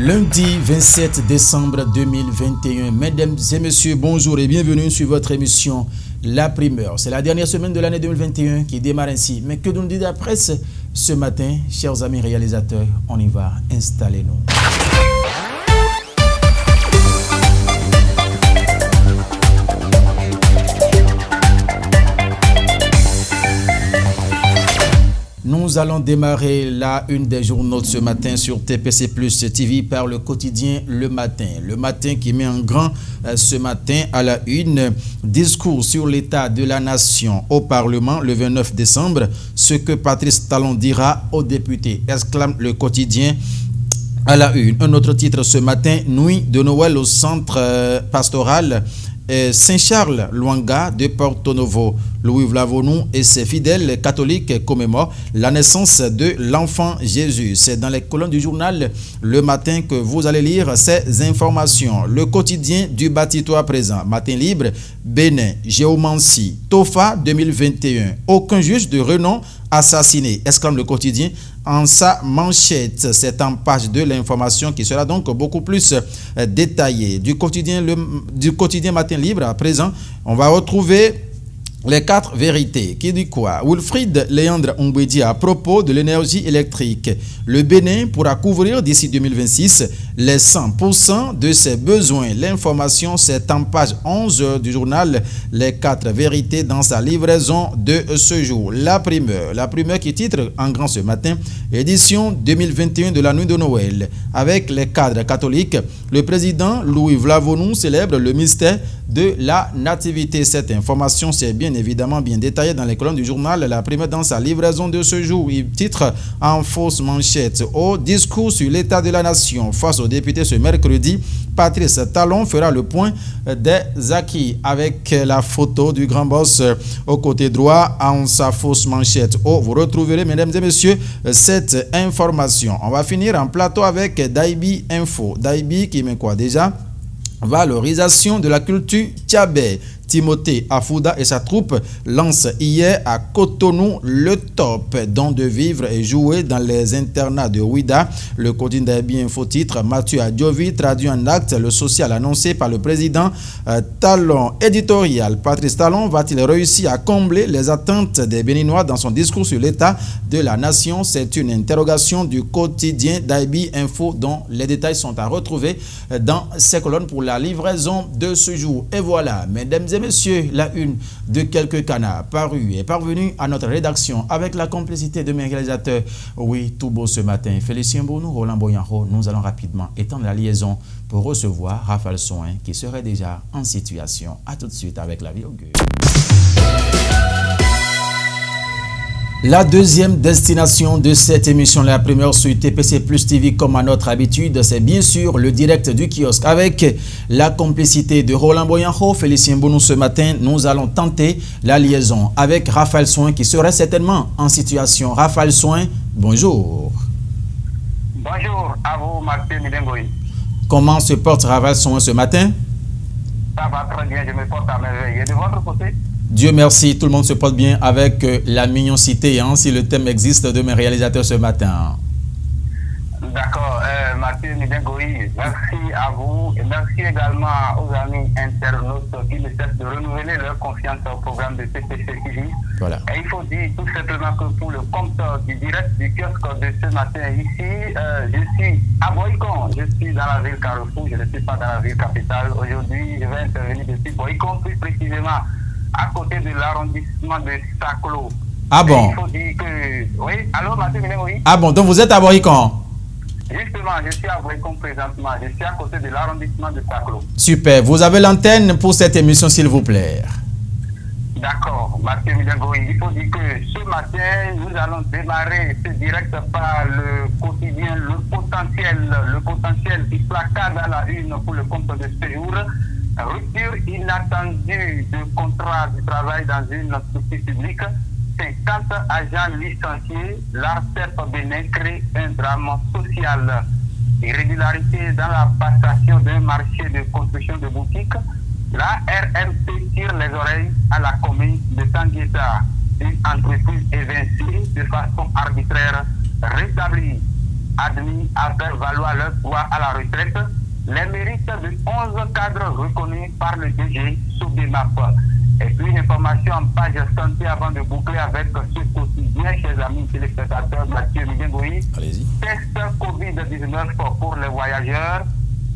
Lundi 27 décembre 2021. Mesdames et messieurs, bonjour et bienvenue sur votre émission La Primeur. C'est la dernière semaine de l'année 2021 qui démarre ainsi. Mais que nous dit la presse ce matin, chers amis réalisateurs? On y va, installez-nous. Nous allons démarrer la une des journaux de ce matin sur TPC Plus TV par le quotidien Le Matin. Le Matin qui met en grand ce matin à la une discours sur l'état de la nation au Parlement le 29 décembre. Ce que Patrice Talon dira aux députés, exclame le quotidien à la une. Un autre titre ce matin, nuit de Noël au centre pastoral Saint-Charles Luanga de Porto Novo. Louis Vlavonou et ses fidèles catholiques commémorent la naissance de l'enfant Jésus. C'est dans les colonnes du journal Le Matin que vous allez lire ces informations. Le quotidien du bâtitoir présent. Matin libre, Bénin, géomancie, Tofa 2021. Aucun juge de renom assassiné, exclame le quotidien en sa manchette. C'est en page 2 l'information qui sera donc beaucoup plus détaillée. Du quotidien Matin libre à présent, on va retrouver les 4 vérités. Qui dit quoi? Wilfried Léandre Umbedi à propos de l'énergie électrique. Le Bénin pourra couvrir d'ici 2026 les 100% de ses besoins. L'information, c'est en page 11 du journal Les 4 vérités dans sa livraison de ce jour. La primeur qui titre en grand ce matin, édition 2021 de la nuit de Noël. Avec les cadres catholiques, le président Louis Vlavonou célèbre le mystère de la nativité. Cette information, c'est bien évidemment bien détaillée dans les colonnes du journal La Primeur dans sa livraison de ce jour. Il titre en fausse manchette au discours sur l'état de la nation face aux députés ce mercredi. Patrice Talon fera le point des acquis avec la photo du grand boss au côté droit en sa fausse manchette. Vous retrouverez, mesdames et messieurs, cette information. On va finir en plateau avec Daibi Info. Daibi qui met quoi déjà? Valorisation de la culture Tchabé. Timothée Afouda et sa troupe lancent hier à Cotonou le top don de vivre et jouer dans les internats de Ouida. Le quotidien Daibi Info titre Mathieu Adjovi traduit en acte le social annoncé par le président Talon. Éditorial, Patrice Talon va-t-il réussir à combler les attentes des Béninois dans son discours sur l'état de la nation? C'est une interrogation du quotidien Daibi Info dont les détails sont à retrouver dans ces colonnes pour la livraison de ce jour. Et voilà, mesdames et messieurs, la une de quelques canards parus et parvenus à notre rédaction avec la complicité de mes réalisateurs. Oui, tout beau ce matin. Félicien Bonou, Roland Boyanro, nous allons rapidement étendre la liaison pour recevoir Raphaël Soin qui serait déjà en situation. A tout de suite avec la vie augure. La deuxième destination de cette émission, la première sur TPC Plus TV, comme à notre habitude, c'est bien sûr le direct du kiosque. Avec la complicité de Roland Boyanro, Félicien Bonou ce matin, nous allons tenter la liaison avec Raphaël Soin qui serait certainement en situation. Raphaël Soin, bonjour. Bonjour à vous, Martin Midengoï. Comment se porte Raphaël Soin ce matin? Ça va très bien, je me porte à merveille. Et de votre côté? Dieu merci, tout le monde se porte bien avec la mignoncité, si le thème existe de mes réalisateurs ce matin. D'accord, Martin Midengoï, merci à vous et merci également aux amis internautes qui ne cessent de renouveler leur confiance au programme de TPC TV. Voilà. Et il faut dire tout simplement que pour le compte du direct du kiosque de ce matin ici, je suis à Boycon, je suis dans la ville Carrefour, je ne suis pas dans la ville capitale. Aujourd'hui, je vais intervenir depuis Boycon, plus précisément à côté de l'arrondissement de Saclo. Ah bon? Il faut dire que... Oui, allô, Mathieu Minet, oui. Ah bon, donc vous êtes à Boycon? Justement, je suis à Boycon présentement. Je suis à côté de l'arrondissement de Saclo. Super. Vous avez l'antenne pour cette émission, s'il vous plaît. D'accord, Mathieu Minet, il faut dire que ce matin, nous allons démarrer ce direct par le quotidien, le potentiel qui placard à la une pour le compte de ce jour. Rupture inattendue de contrat de travail dans une structure publique. 50 agents licenciés. L'ARCEP Bénin crée un drame social. Irrégularité dans la passation d'un marché de construction de boutiques. La RMC tire les oreilles à la commune de Tangueta. Une entreprise évincée de façon arbitraire rétablie. admis à faire valoir leur droit à la retraite, les mérites de 11 cadres reconnus par le DG Sobemap. Et puis une information en page santé avant de boucler avec ce quotidien, chers amis téléspectateurs, Mathieu Midengoï. Allez-y. Test Covid-19 pour les voyageurs,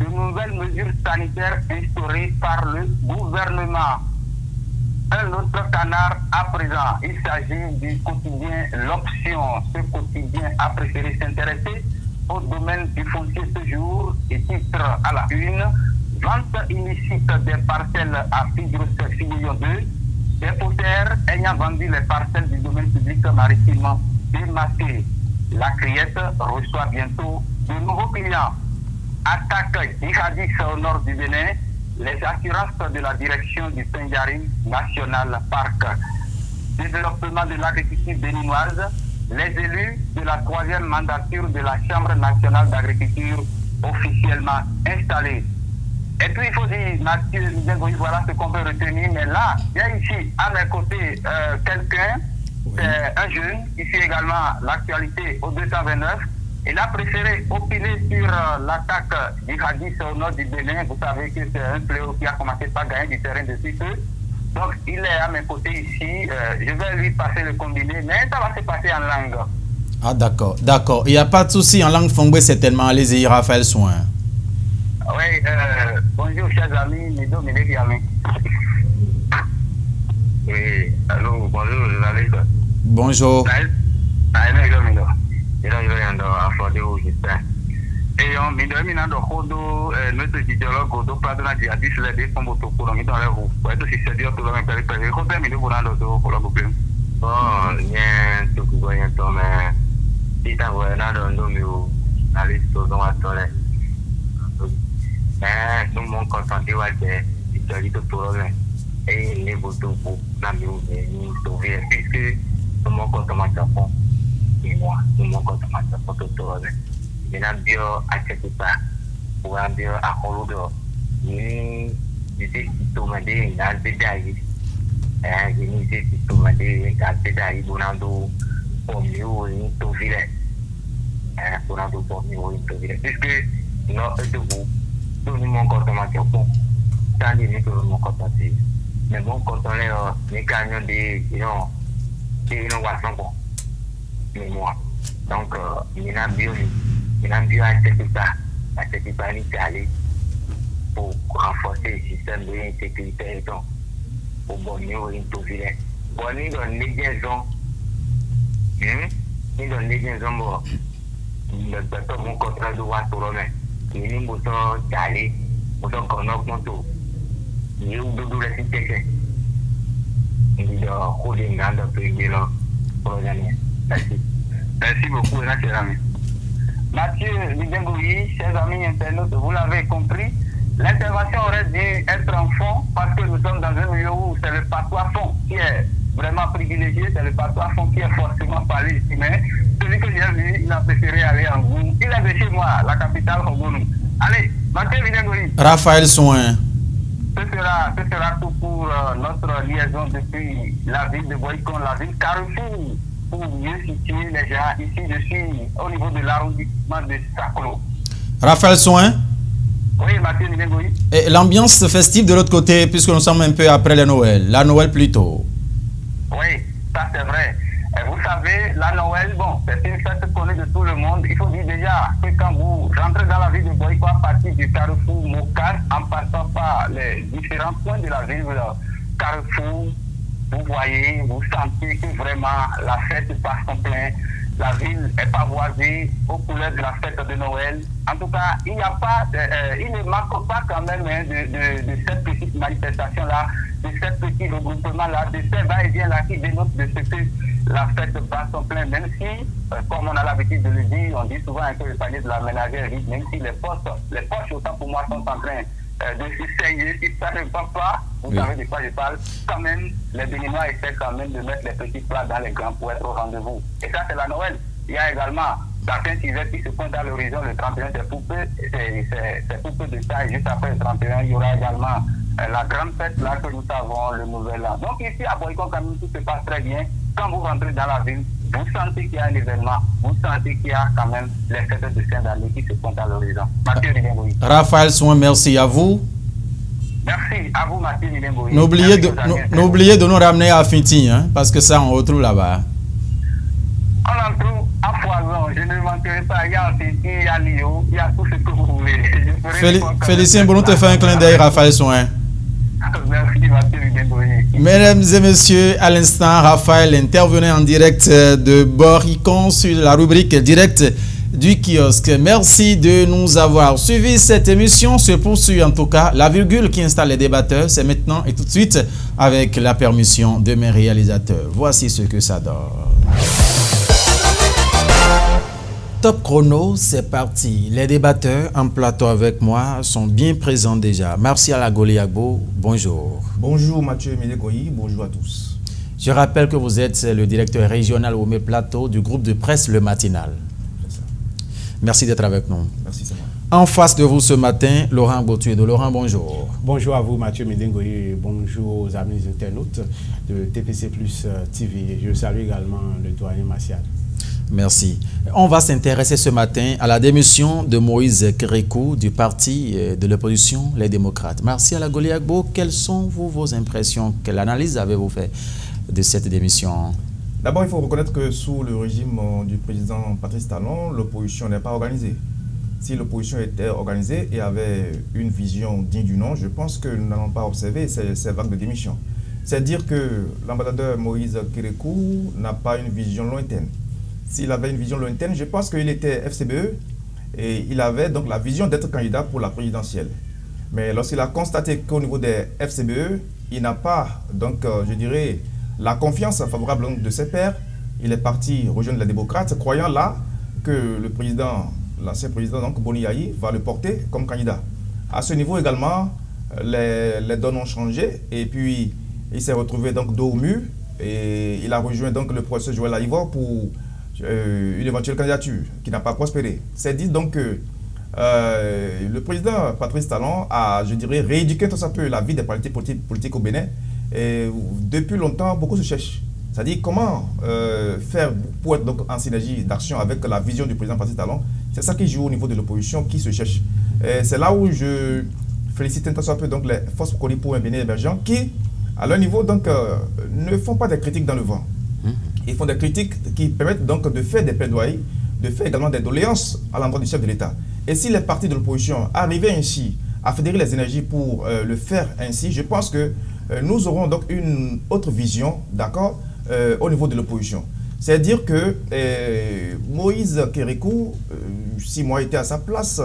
de nouvelles mesures sanitaires instaurées par le gouvernement. Un autre canard à présent, il s'agit du quotidien L'Option. Ce quotidien a préféré s'intéresser au domaine du foncier ce jour et titre à la une: vente illicite des parcelles à Figros Figuillon 2, des faussaires ayant vendu les parcelles du domaine public maritime démasquées. La Criette reçoit bientôt de nouveaux clients. Attaque djihadiste au nord du Bénin, les assurances de la direction du Pendjarim National Park. Développement de l'agriculture béninoise, les élus de la 3e mandature de la Chambre nationale d'agriculture officiellement installés. Et puis il faut dire, Mathieu Midengoï, voilà ce qu'on peut retenir. Mais là, il y a ici à mes côtés quelqu'un, c'est un jeune, ici également l'actualité au 229. Il a préféré opiner sur l'attaque djihadiste au nord du Bénin. Vous savez que c'est un fléau qui a commencé par gagner du terrain depuis peu. Donc il est à mes côtés ici. Je vais lui passer le combiné, mais ça va se passer en langue. Ah d'accord, d'accord. Il n'y a pas de souci, en langue fongbe certainement. Allez-y, Raphaël Soin. Oui, bonjour chers amis, mesdames, mes amis. Oui, allô, bonjour, journaliste. Bonjour. Et on m'a donné un document notre dialogue au dos pardon à dire les deux sont beaucoup pour nous dans les roues. Ouais, tout c'est dur tout le monde peut faire. Quand même nous voulons do pour la couper. Bon, bien tout que voyons toi mais si t'as voyé dans nos mieux aller sur dans la toile. Mais nous mon contenté ouais c'est histoire tout pour le et les boutons pour la mieux nous sauver puisque nous mon contentement fond et moi nous mon contentement fond tout le Minambio achetupa uambio akoludo ini dite sitomade ngalbedai ini dite sitomade ngalbedai bonando pomio in tovile bonando pomio in tovile puisque no etubu tout le monde compte ma question tant de tout le monde compte mais mon compte les gagnants de non va sans bon mais moi donc Minambio Minambio a cette panique aller pour renforcer le système de sécurité pour bonner une touville. Bon, nous donnons les liaisons. Nous donnons les liaisons. Le bateau, mon contrat de Watorome. Nous nous sommes allés. Nous sommes connectés. Nous sommes la situation. Nous sommes holding down the premier pour l'année. Merci beaucoup, merci ami. Mathieu Midengoï, chers amis internautes, vous l'avez compris, l'intervention aurait dû être en fond parce que nous sommes dans un milieu où c'est le patois fond qui est vraiment privilégié, c'est le patois fond qui est forcément parlé ici. Mais celui que j'ai vu, il a préféré aller en vous. Il est de chez moi, la capitale Hogonu. Allez, Mathieu Midengoï. Raphaël Soin. Ce sera tout pour notre liaison depuis la ville de Boycon, la ville Carrefour. Pour mieux situer les gens, ici je suis au niveau de l'arrondissement de Sakolo. Raphaël Soin. Oui, Mathieu Midengoï. Et l'ambiance festive de l'autre côté, puisque nous sommes un peu après la Noël. La Noël plutôt. Oui, ça c'est vrai. Et vous savez, la Noël, bon, c'est une fête connue de tout le monde. Il faut dire déjà que quand vous rentrez dans la ville de Boyko, à partir du Carrefour Mokas, en passant par les différents points de la ville, Carrefour, vous voyez, vous sentez que vraiment la fête passe en plein. La ville est pavoisée aux couleurs de la fête de Noël. En tout cas, il ne manque pas quand même de cette petite manifestation-là, de cette petit regroupement-là, de ces va-et-vient-là qui dénotent de ce que la fête passe en plein. Même si, comme on a l'habitude de le dire, on dit souvent que le panier de la ménagère est vide, même si les poches autant pour moi sont en train de se saigner, si ça ne va pas, vous savez de quoi je parle, quand même, les Béninois essaient quand même de mettre les petits plats dans les grands pour être au rendez-vous. Et ça, c'est la Noël. Il y a également certains sujets qui se pointent à l'horizon. Le 31, c'est pour peu de temps. Et juste après le 31, il y aura également la grande fête là que nous savons, le Nouvel An. Donc ici, à Boycon, quand même, tout se passe très bien. Quand vous rentrez dans la ville, vous sentez qu'il y a un événement, vous sentez qu'il y a quand même les fêtes de fin d'année qui se pointent à l'horizon. Mathieu Milengoï. Raphaël Soin, merci à vous. Merci à vous, Mathieu Milengoï. N'oubliez de nous ramener à Finti, hein, parce que ça, on retrouve là-bas. On en trouve à foison. Je ne manquerai pas. Il y a Finti, il y a Lio, il y a tout ce que vous voulez. Félicien, pour nous te faire un clin d'œil, Raphaël Soin. Merci, Mathieu Milengoï. Mesdames et messieurs, à l'instant, Raphaël intervenait en direct de Boricon sur la rubrique direct du kiosque. Merci de nous avoir suivis. Cette émission se poursuit en tout cas. La virgule qui installe les débatteurs, c'est maintenant et tout de suite avec la permission de mes réalisateurs. Voici ce que ça donne. Top chrono, c'est parti. Les débatteurs en plateau avec moi sont bien présents déjà. Martial Agoliagbo, bonjour. Bonjour Mathieu Milengoï, bonjour à tous. Je rappelle que vous êtes le directeur régional au Plateau du groupe de presse Le Matinal. C'est ça. Merci d'être avec nous. Merci, c'est moi. En face de vous ce matin, Laurent Botuedo. Laurent, bonjour. Bonjour à vous Mathieu Milengoï, bonjour aux amis internautes de TPC Plus TV. Je salue également le doyen Martial. Merci. On va s'intéresser ce matin à la démission de Moïse Kérékou du parti de l'opposition, les démocrates. Martial Agoliagbo, quelles sont vos impressions? Quelle analyse avez-vous fait de cette démission? D'abord, il faut reconnaître que sous le régime du président Patrice Talon, l'opposition n'est pas organisée. Si l'opposition était organisée et avait une vision digne du nom, je pense que nous n'allons pas observer ces vagues de démission. C'est-à-dire que l'ambassadeur Moïse Kérékou n'a pas une vision lointaine. S'il avait une vision lointaine, je pense qu'il était FCBE et il avait donc la vision d'être candidat pour la présidentielle. Mais lorsqu'il a constaté qu'au niveau des FCBE, il n'a pas, donc je dirais, la confiance favorable de ses pairs, il est parti rejoindre les démocrates, croyant là que le président, l'ancien président, donc Boni Yayi, va le porter comme candidat. À ce niveau également, les donnes ont changé et puis il s'est retrouvé donc dos au mur et il a rejoint donc le professeur Joël Aïvor pour une éventuelle candidature qui n'a pas prospéré. C'est dit donc que le président Patrice Talon a, je dirais, rééduqué tout un peu la vie des partis politiques au Bénin. Et depuis longtemps, beaucoup se cherchent. C'est-à-dire comment faire pour être donc en synergie d'action avec la vision du président Patrice Talon. C'est ça qui joue au niveau de l'opposition qui se cherche. C'est là où je félicite un peu donc les forces connues pour un Bénin émergent qui, à leur niveau, donc, ne font pas des critiques dans le vent. Ils font des critiques qui permettent donc de faire des plaidoyers, de faire également des doléances à l'endroit du chef de l'État. Et si les partis de l'opposition arrivaient ainsi à fédérer les énergies pour le faire ainsi, je pense que nous aurons donc une autre vision, d'accord, au niveau de l'opposition. C'est-à-dire que Moïse Kérékou, si moi j'étais à sa place,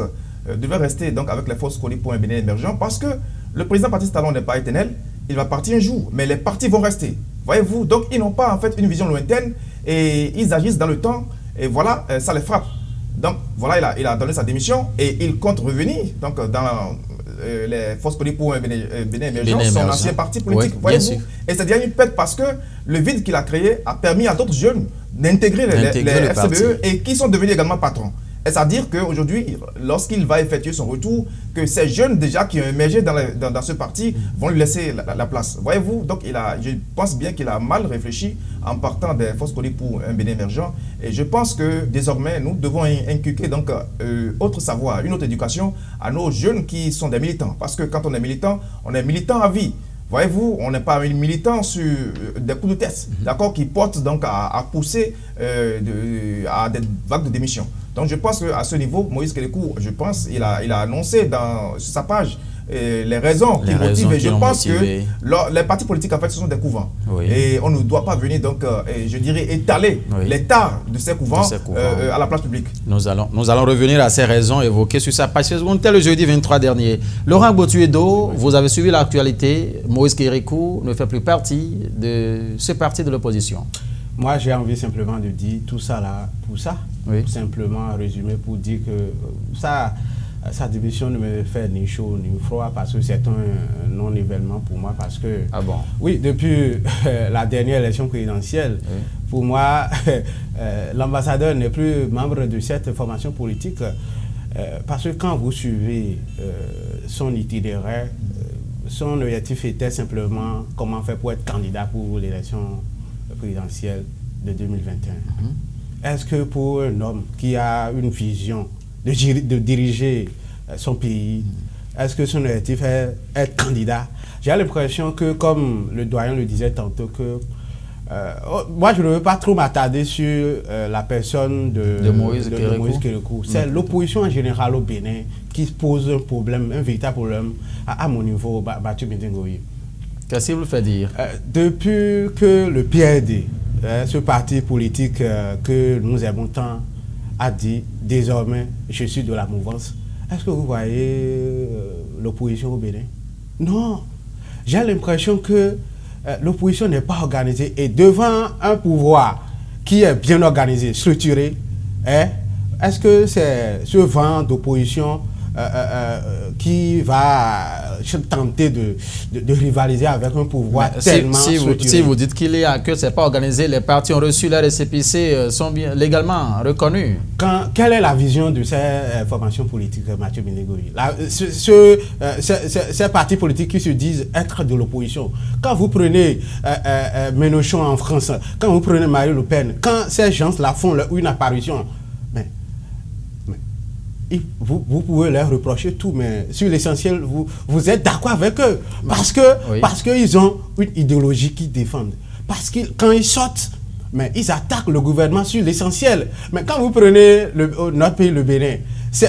devait rester donc avec les forces connues pour un Bénin émergent parce que le président Patrice Talon n'est pas éternel, il va partir un jour, mais les partis vont rester. Voyez-vous, donc ils n'ont pas en fait une vision lointaine et ils agissent dans le temps et voilà, ça les frappe. Donc voilà, il a donné sa démission et il compte revenir donc, dans les forces connues pour un Bénin émergent, son ancien parti politique. Oui, voyez-vous, et c'est déjà une perte parce que le vide qu'il a créé a permis à d'autres jeunes d'intégrer les FCBE et qui sont devenus également patrons. Et c'est-à-dire qu'aujourd'hui, lorsqu'il va effectuer son retour, que ces jeunes déjà qui ont émergé dans ce parti vont lui laisser la place. Voyez-vous, donc je pense bien qu'il a mal réfléchi en partant des forces connues pour un Bénin émergent. Et je pense que désormais, nous devons inculquer donc autre savoir, une autre éducation à nos jeunes qui sont des militants. Parce que quand on est militant à vie. Voyez-vous, on n'est pas un militant sur des coups de tête, d'accord, qui portent donc à pousser à des vagues de démission. Donc je pense qu'à ce niveau, Moïse Kérékou, je pense, il a annoncé sur sa page les raisons qui motivent. Et je pense que les partis politiques, en fait, ce sont des couvents. Oui. Et on ne doit pas venir, donc, je dirais, étaler l'état de ces couvents, à la place publique. Nous allons revenir à ces raisons évoquées sur sa page Facebook, tel le jeudi 23 dernier. Laurent Botuedo, vous avez suivi l'actualité. Moïse Kérékou ne fait plus partie de ce parti de l'opposition. Moi, j'ai envie simplement de dire tout ça là, pour ça. Oui. Simplement résumer pour dire que sa démission ne me fait ni chaud ni froid parce que c'est un non-événement pour moi parce que... Ah bon? Oui, depuis la dernière élection présidentielle, pour moi, l'ambassadeur n'est plus membre de cette formation politique parce que quand vous suivez son itinéraire, son objectif était simplement comment faire pour être candidat pour l'élection présidentielle de 2021, est-ce que pour un homme qui a une vision de diriger son pays, est-ce que son objectif est être candidat? J'ai l'impression que, comme le doyen le disait tantôt, que moi je ne veux pas trop m'attarder sur la personne de Moïse Kérékou. C'est l'opposition en général au Bénin qui pose un problème, un véritable problème à mon niveau, Mathieu Mindingoye. Qu'est-ce qu'il vous fait dire? Depuis que le PRD, ce parti politique que nous aimons tant, a dit désormais je suis de la mouvance, est-ce que vous voyez l'opposition au Bénin? Non. J'ai l'impression que l'opposition n'est pas organisée et devant un pouvoir qui est bien organisé, structuré, est-ce que c'est ce vent d'opposition qui va tenter de rivaliser avec un pouvoir tellement structuré? Si vous dites que ce n'est pas organisé, les partis ont reçu leur récépissé, sont bien légalement reconnus. Quelle est la vision de ces formations politiques, Mathieu Mindingoye? Ces partis politiques qui se disent être de l'opposition. Quand vous prenez Mélenchon en France, quand vous prenez Marine Le Pen, quand ces gens-là font une apparition, vous pouvez leur reprocher tout, mais sur l'essentiel, vous êtes d'accord avec eux. Parce qu'ils ont une idéologie qu'ils défendent. Parce que quand ils sortent, mais ils attaquent le gouvernement sur l'essentiel. Mais quand vous prenez notre pays, le Bénin,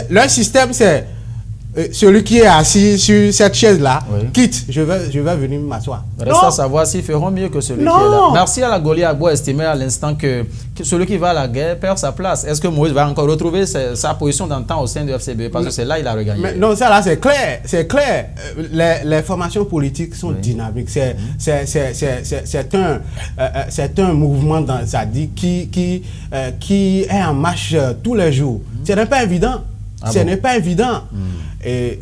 leur système, c'est celui qui est assis sur cette chaise-là, quitte, je vais venir m'asseoir. Reste à savoir s'ils feront mieux que celui qui est là. Merci à la Goli Agbo estimé à l'instant que celui qui va à la guerre perd sa place. Est-ce que Moïse va encore retrouver sa position d'antan au sein du FCBE? Parce que c'est là qu'il a regagné. Mais non, ça là, c'est clair. C'est clair. Les formations politiques sont dynamiques. C'est un mouvement, ça dit, qui est en marche tous les jours. Ce n'est pas évident. Ce n'est pas évident. Et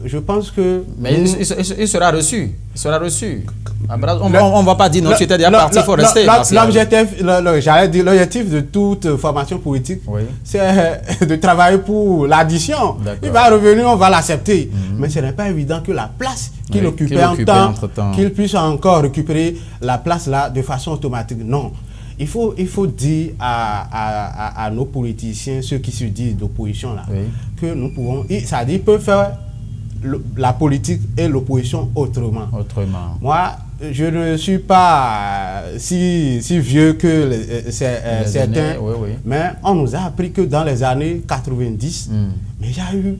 je pense que... Mais il sera reçu. Il sera reçu. On ne va pas dire non, tu étais déjà parti, il faut rester. L'objectif de toute formation politique, c'est de travailler pour l'addition. Il va revenir, on va l'accepter. Mais ce n'est pas évident que la place qu'il occupait entre-temps, qu'il puisse encore récupérer la place là de façon automatique. Non. Il faut dire à nos politiciens, ceux qui se disent d'opposition là, que nous pouvons, c'est-à-dire ils peuvent faire la politique et l'opposition autrement. Moi, je ne suis pas si vieux que certains, mais on nous a appris que dans les années 90, mais il y a eu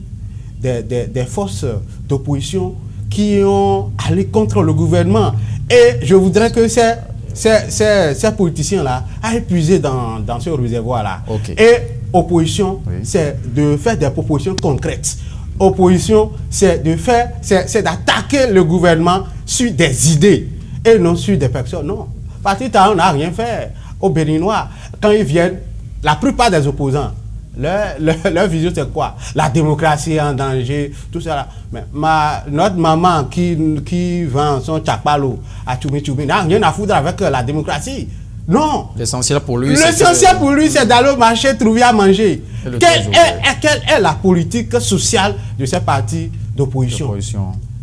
des forces d'opposition qui ont allé contre le gouvernement. Et je voudrais que ces politiciens-là a épuisé dans ce réservoir-là. Et opposition, c'est de faire des propositions concrètes. Opposition, c'est d'attaquer le gouvernement sur des idées et non sur des personnes. Non. Parti on n'a rien fait. Aux Béninois, quand ils viennent, la plupart des opposants, leur vision c'est quoi? La démocratie en danger, tout ça là. Mais notre maman qui vend son tchapalo à Tchoumi n'a rien à foutre avec la démocratie. Non. L'essentiel pour lui, c'est d'aller au marché trouver à manger. Quelle est la politique sociale de ces partis d'opposition?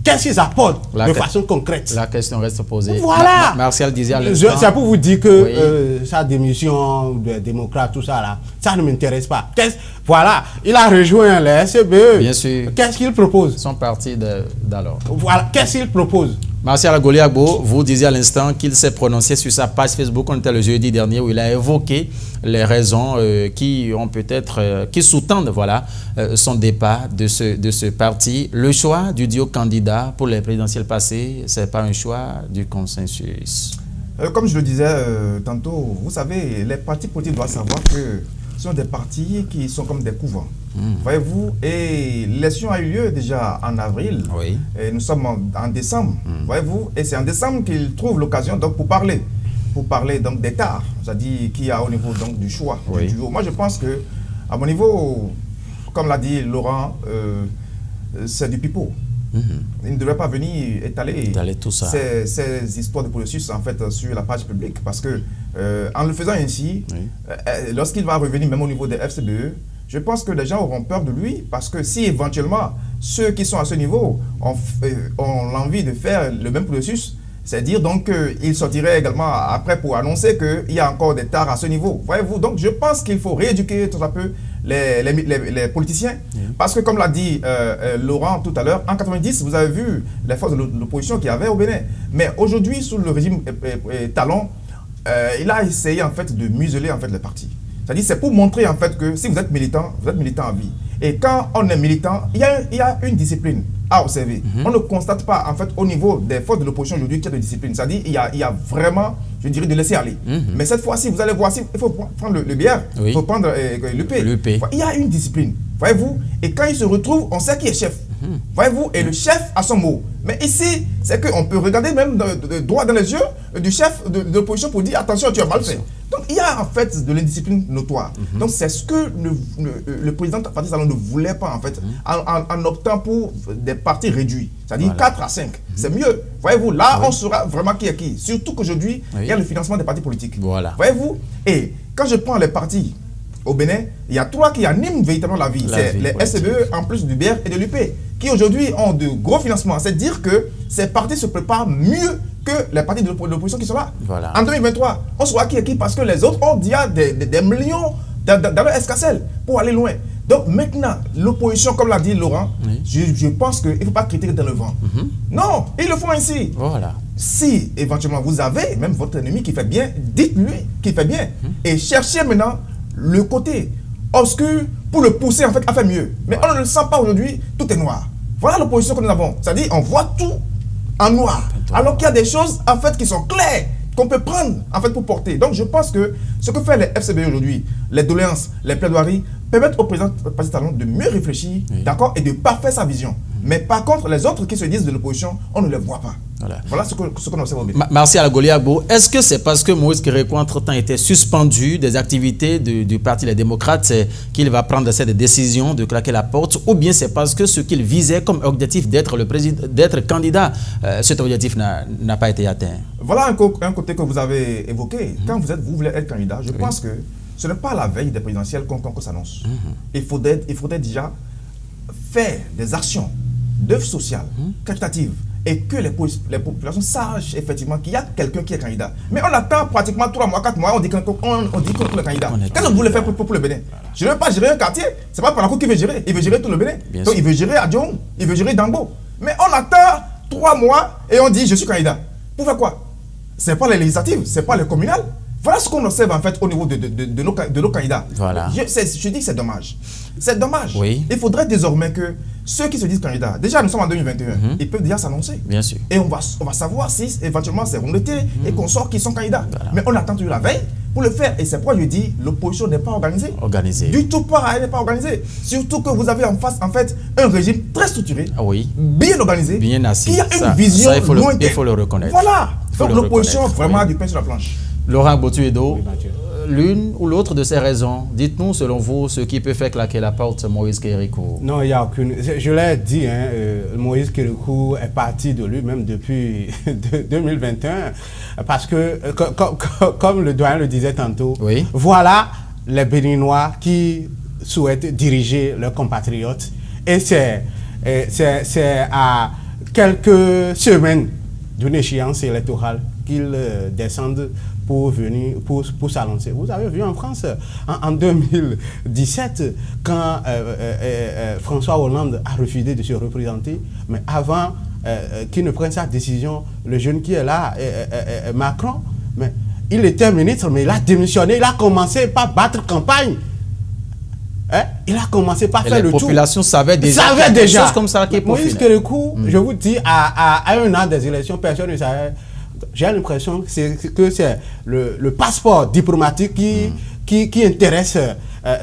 Qu'est-ce qu'ils apportent de façon concrète? La question reste posée. Voilà. Martial disait à l'instant. C'est pour vous dire que sa démission de démocrate, tout ça là, ça ne m'intéresse pas. Voilà, il a rejoint le FCBE. Bien sûr. Qu'est-ce qu'il propose? Son parti d'alors. Voilà, qu'est-ce qu'il propose? Martial Goli Agbo, vous disiez à l'instant qu'il s'est prononcé sur sa page Facebook, on était le jeudi dernier, où il a évoqué les raisons qui sous-tendent son départ de ce parti. Le choix du duo candidat pour les présidentielles passées, ce n'est pas un choix du consensus. Comme je le disais tantôt, vous savez, les partis politiques doivent savoir que ce sont des partis qui sont comme des couvents. Voyez-vous, et l'élection a eu lieu déjà en avril, et nous sommes en décembre, voyez-vous, et c'est en décembre qu'ils trouvent l'occasion donc pour parler donc d'écart, c'est-à-dire qu'il y a au niveau donc du choix du duo. Moi je pense que à mon niveau, comme l'a dit Laurent, c'est du pipeau. Il ne devrait pas venir étaler tout ça. Ces histoires de processus en fait sur la page publique, parce que en le faisant ainsi, lorsqu'il va revenir même au niveau des FCBE, je pense que les gens auront peur de lui, parce que si éventuellement ceux qui sont à ce niveau ont l'envie de faire le même processus, C'est dire donc qu'il sortirait également après pour annoncer qu'il y a encore des tares à ce niveau. Voyez-vous, donc je pense qu'il faut rééduquer tout un peu les politiciens. Parce que comme l'a dit Laurent tout à l'heure, en 90, vous avez vu les forces de l'opposition qu'il y avait au Bénin. Mais aujourd'hui, sous le régime Talon, il a essayé en fait de museler en fait les partis. C'est-à-dire c'est pour montrer en fait que si vous êtes militant à vie. Et quand on est militant, il y a une discipline à observer. On ne constate pas en fait au niveau des forces de l'opposition aujourd'hui qu'il y a de discipline. C'est-à-dire il y a vraiment, je dirais, de laisser aller. Mais cette fois-ci, vous allez voir, il faut prendre le bière, il faut prendre l'UP. Il y a une discipline, voyez-vous. Et quand il se retrouve, on sait qui est chef. Voyez-vous, et le chef a son mot. Mais ici, c'est qu'on peut regarder même droit dans les yeux du chef de l'opposition pour dire attention, tu as mal fait. Donc il y a en fait de l'indiscipline notoire. Donc c'est ce que le président Patrice Talon ne voulait pas en fait, en optant pour des partis réduits, c'est-à-dire 4 à 5. C'est mieux. Voyez-vous, là on saura vraiment qui est qui. Surtout qu'aujourd'hui, il y a le financement des partis politiques. Voyez-vous, et quand je prends les partis au Bénin, il y a 3 qui animent véritablement la vie. C'est les FCBE en plus du BR et de l'UP, qui aujourd'hui ont de gros financements. C'est dire que ces partis se préparent mieux que les partis de l'opposition qui sont là. En 2023, on saura qui est qui parce que les autres ont déjà des millions dans leur escarcelle pour aller loin. Donc maintenant, l'opposition, comme l'a dit Laurent, je pense qu'il ne faut pas critiquer dans le vent. Non, ils le font ainsi. Si éventuellement vous avez même votre ennemi qui fait bien, dites-lui qu'il fait bien. Et cherchez maintenant le côté obscur pour le pousser en fait à faire mieux. Mais on ne le sent pas aujourd'hui, tout est noir. Voilà l'opposition que nous avons. C'est-à-dire on voit tout en noir. Alors qu'il y a des choses en fait qui sont claires, qu'on peut prendre en fait pour porter. Donc je pense que ce que fait les FCB aujourd'hui, les doléances, les plaidoiries, permettent au président Patrice Talon de mieux réfléchir, d'accord, et de parfaire sa vision. Mais par contre, les autres qui se disent de l'opposition, on ne les voit pas. Voilà ce qu'on observe au Bénin. Martial Goliabo, est-ce que c'est parce que Moïse Kérékou entre-temps était suspendu des activités du Parti Les Démocrates qu'il va prendre cette décision de claquer la porte, ou bien c'est parce que ce qu'il visait comme objectif d'être candidat, cet objectif n'a pas été atteint? Voilà un côté que vous avez évoqué. Quand vous voulez être candidat, je pense que ce n'est pas à la veille des présidentielles qu'on s'annonce. Il faudrait déjà faire des actions d'œuvre sociale, caritatives, et que les populations sachent effectivement qu'il y a quelqu'un qui est candidat. Mais on attend pratiquement 3 mois, 4 mois, on dit qu'on est candidat. Qu'est-ce que vous voulez faire pour le Bénin? Je ne veux pas gérer un quartier, ce n'est pas Panakou qui veut gérer, il veut gérer tout le Bénin. Donc il veut gérer Adjong, il veut gérer Dambo. Mais on attend 3 mois et on dit je suis candidat. Pour faire quoi? Ce n'est pas les législatives, ce n'est pas les communales. Voilà ce qu'on observe en fait au niveau de nos candidats. Je dis que c'est dommage. C'est dommage. Il faudrait désormais que ceux qui se disent candidats, déjà nous sommes en 2021, ils peuvent déjà s'annoncer. Bien sûr. Et on va savoir si éventuellement c'est remonté et qu'on sort qui sont candidats. Mais on attend toujours la veille pour le faire. Et c'est pourquoi je dis l'opposition n'est pas organisée. Du tout pas, elle n'est pas organisée. Surtout que vous avez en face en fait un régime très structuré, bien organisé, bien assis. Qui a une vision lointaine. Il faut le reconnaître. Voilà. Donc l'opposition vraiment a du pain sur la planche. Laurent Gbotuedo, l'une ou l'autre de ces raisons, dites-nous selon vous ce qui peut faire claquer la porte Moïse Kérékou. Non, il n'y a aucune. Je l'ai dit, Moïse Kérékou est parti de lui-même depuis 2021 parce que, comme le doyen le disait tantôt, voilà les Béninois qui souhaitent diriger leurs compatriotes et c'est à quelques semaines d'une échéance électorale qu'ils descendent pour venir, pour s'annoncer. Vous avez vu en France, en 2017, quand François Hollande a refusé de se représenter, mais avant qu'il ne prenne sa décision, le jeune qui est là, Macron, mais il était ministre, mais il a démissionné, il a commencé par battre campagne. Il a commencé par faire le tour. La population savait déjà. Des choses comme ça qui est Moïse Kérékou, je vous dis, à 1 an des élections, personne ne savait. J'ai l'impression que c'est le passeport diplomatique qui intéresse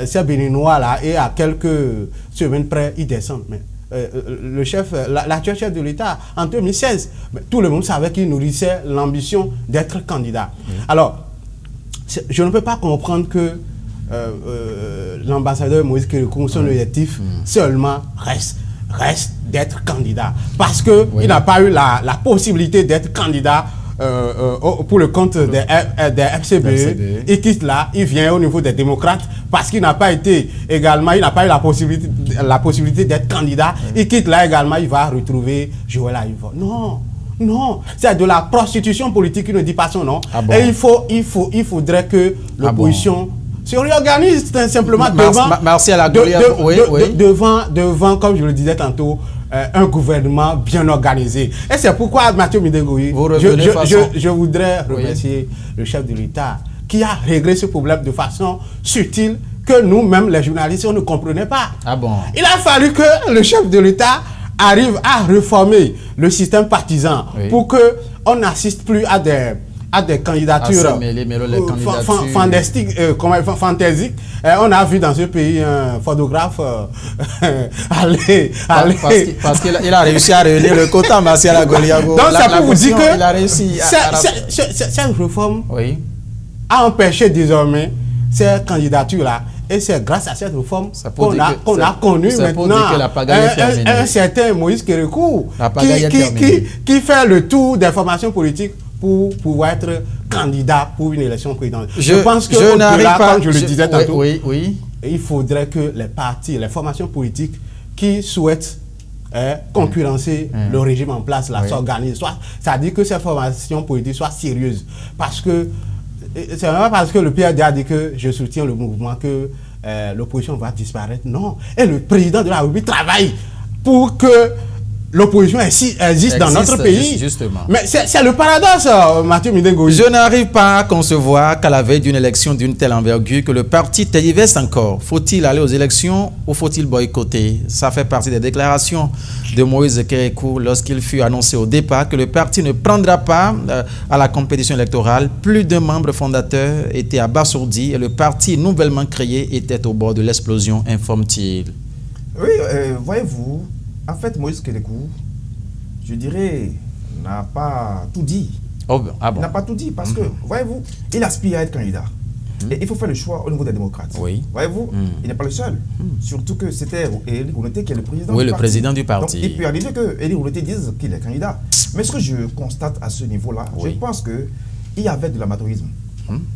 ces Béninois-là et à quelques semaines près, ils descendent. Mais le chef, l'actuel chef de l'État, en 2016, tout le monde savait qu'il nourrissait l'ambition d'être candidat. Alors, je ne peux pas comprendre que l'ambassadeur Moïse Kérékou, son objectif seulement reste d'être candidat. Parce qu'il n'a pas eu la possibilité d'être candidat pour le compte des FCBE. Il quitte là, il vient au niveau des démocrates parce qu'il n'a pas été également, il n'a pas eu la possibilité d'être candidat. Il quitte là également, il va retrouver Joël Aïvo. Non, Non, c'est de la prostitution politique qui ne dit pas son nom. Ah bon? Et il faudrait que l'opposition se réorganise simplement devant, comme je le disais tantôt, un gouvernement bien organisé. Et c'est pourquoi, Mathieu Midengoyi, je voudrais remercier le chef de l'État qui a réglé ce problème de façon subtile que nous-mêmes, les journalistes, on ne comprenait pas. Ah bon? Il a fallu que le chef de l'État arrive à réformer le système partisan pour qu'on n'assiste plus à des candidatures fantastiques. On a vu dans ce pays un photographe aller... Parce qu'il a réussi à réunir le quota Martial Agoliago. Donc c'est pour vous dire que il a réussi cette réforme a empêché désormais ces candidatures-là. Et c'est grâce à cette réforme qu'on a connu maintenant un certain Moïse Kérékou qui fait le tour des formations politiques pour pouvoir être candidat pour une élection présidentielle. Je pense que comme je le disais tantôt, il faudrait que les partis, les formations politiques qui souhaitent concurrencer le régime en place s'organisent. C'est-à-dire que ces formations politiques soient sérieuses. Parce que c'est pas parce que le PRD a dit que je soutiens le mouvement que l'opposition va disparaître. Non. Et le président de la République travaille pour que l'opposition existe dans notre pays. Justement. Mais c'est le paradoxe, Mathieu Midengoyi. Je n'arrive pas à concevoir qu'à la veille d'une élection d'une telle envergure, que le parti tergiverse encore. Faut-il aller aux élections ou faut-il boycotter? Ça fait partie des déclarations de Moïse Kérékou lorsqu'il fut annoncé au départ que le parti ne prendra pas à la compétition électorale. Plus d'un membre fondateur était abasourdi et le parti nouvellement créé était au bord de l'explosion, informe-t-il. Oui, voyez-vous, en fait, Moïse Kérékou, je dirais, n'a pas tout dit. Il n'a pas tout dit parce que, voyez-vous, il aspire à être candidat. Et il faut faire le choix au niveau des démocrates. Voyez-vous, il n'est pas le seul. Surtout que c'était Ely Rouleté qui est le président du parti. Le président du parti. Donc, il peut arriver que Ely Rouleté dise qu'il est candidat. Mais ce que je constate à ce niveau-là, je pense qu'il y avait de l'amateurisme.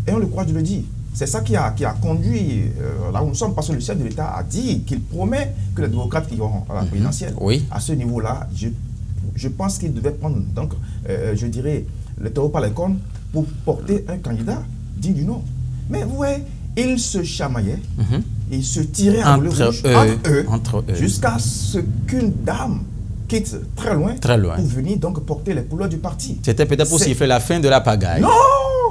Et on le croit, je le dis. C'est ça qui a conduit là où nous sommes, parce que le chef de l'État a dit qu'il promet que les démocrates qui iront à la présidentielle. À ce niveau-là, je pense qu'il devait prendre, donc, je dirais, le taureau par les cornes pour porter un candidat digne du nom. Mais vous voyez, ils se chamaillaient, ils se tiraient entre eux, jusqu'à ce qu'une dame quitte très loin pour venir donc porter les couleurs du parti. C'était peut-être pour siffler la fin de la pagaille. Non,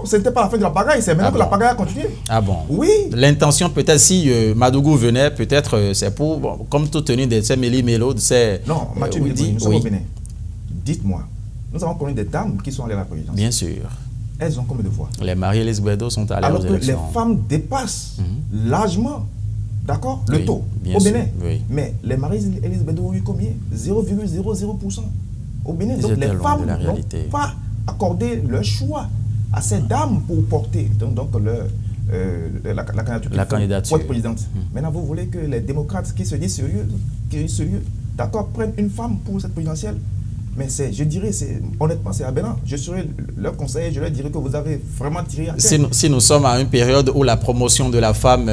ce n'était pas la fin de la pagaille, c'est maintenant que la pagaille a continué. Ah bon? Oui. L'intention, peut-être, si Madougou venait, peut-être, c'est pour, comme tout tenu de ces méli-mélo, de ces... Non, Mathieu, nous sommes au Bénin. Dites-moi, nous avons connu des dames qui sont allées à la présidence. Bien sûr. Elles ont combien de voix? Les Marie-Élise Bédo sont allées aux élections. Alors que les femmes dépassent largement, d'accord, le taux au Bénin. Mais les Marie-Élise Bédo ont eu combien? 0,00% au Bénin. Donc les femmes n'ont pas accordé leur choix à ces dames pour porter la candidature pour être présidente. Maintenant, vous voulez que les démocrates qui se disent sérieux, d'accord, prennent une femme pour cette présidentielle? Mais je dirais, honnêtement, c'est aberrant. Je serai leur conseiller, je leur dirais que vous avez vraiment tiré à terre. Si nous sommes à une période où la promotion de la femme...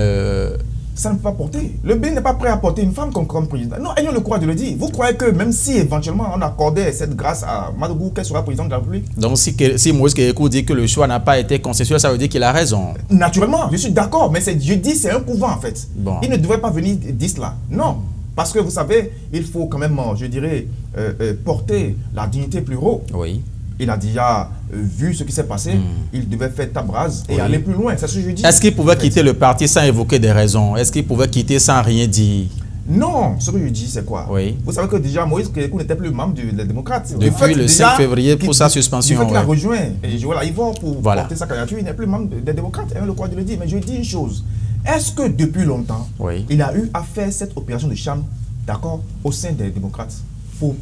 Ça ne peut pas porter. Le Bénin n'est pas prêt à porter une femme comme président. Non, ayons le courage de le dire. Vous croyez que même si éventuellement on accordait cette grâce à Madougou, qu'elle sera présidente de la République? Donc si Moïse Kérékou dit que le choix n'a pas été consensuel, ça veut dire qu'il a raison. Naturellement, je suis d'accord, mais je dis c'est un couvent en fait. Bon. Il ne devrait pas venir dire cela. Non. Parce que vous savez, il faut quand même, je dirais, porter la dignité plus haut. Oui. Il a déjà vu ce qui s'est passé, il devait faire table rase et aller plus loin. C'est ce que je dis. Est-ce qu'il pouvait quitter le parti sans évoquer des raisons? Est-ce qu'il pouvait quitter sans rien dire? Non, ce que je dis, c'est quoi? Vous savez que déjà, Moïse Kérékou n'était plus membre des démocrates. Depuis le 5 février pour sa suspension. Il a rejoint Yvon pour porter sa candidature, il n'est plus membre des démocrates. Et on le croit de le dire. Mais je dis une chose. Est-ce que depuis longtemps, il a eu à faire cette opération de charme, d'accord, au sein des démocrates pour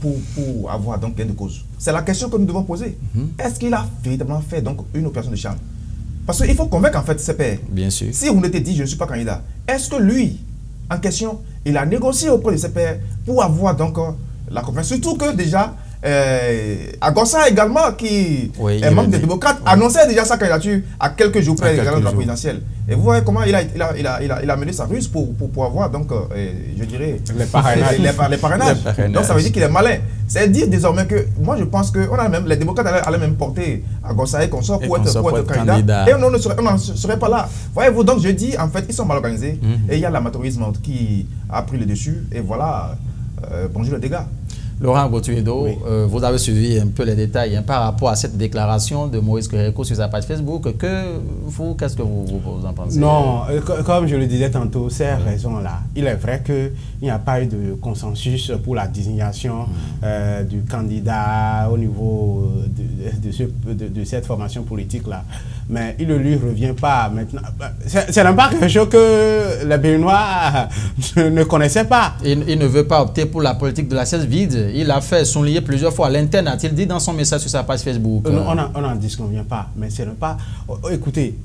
avoir donc gain de cause? C'est la question que nous devons poser. Est-ce qu'il a véritablement fait donc une opération de charme? Parce qu'il faut convaincre en fait ses pairs. Bien sûr. Si on était dit je ne suis pas candidat, est-ce que lui, en question, il a négocié auprès de ses pairs pour avoir donc la confiance? Surtout que déjà, à Gossa également, qui est membre des démocrates, annonçait déjà sa candidature à quelques jours près de la présidentielle. Et vous voyez comment il a mené sa ruse pour avoir, donc, je dirais, les parrainages. Donc ça veut dire qu'il est malin. C'est dire désormais que, moi je pense que les démocrates allaient même porter à Gossa et Consort pour être candidat. Et on ne serait pas là. Voyez-vous, donc je dis, en fait, ils sont mal organisés. Et il y a l'amateurisme qui a pris le dessus. Et voilà, bonjour les dégâts. Laurent Botuedo, vous avez suivi un peu les détails par rapport à cette déclaration de Moïse Kérékou sur sa page Facebook. Qu'est-ce que vous en pensez? Non, comme je le disais tantôt, ces raisons-là. Il est vrai qu'il n'y a pas eu de consensus pour la désignation du candidat au niveau de cette formation politique-là. Mais il ne lui revient pas maintenant. C'est même pas quelque chose que les Béninois ne connaissaient pas. Il ne veut pas opter pour la politique de la chaise vide. Il a fait souligner plusieurs fois. L'interne a-t-il dit dans son message sur sa page Facebook? On n'en disconvient pas, mais c'est pas. Écoutez,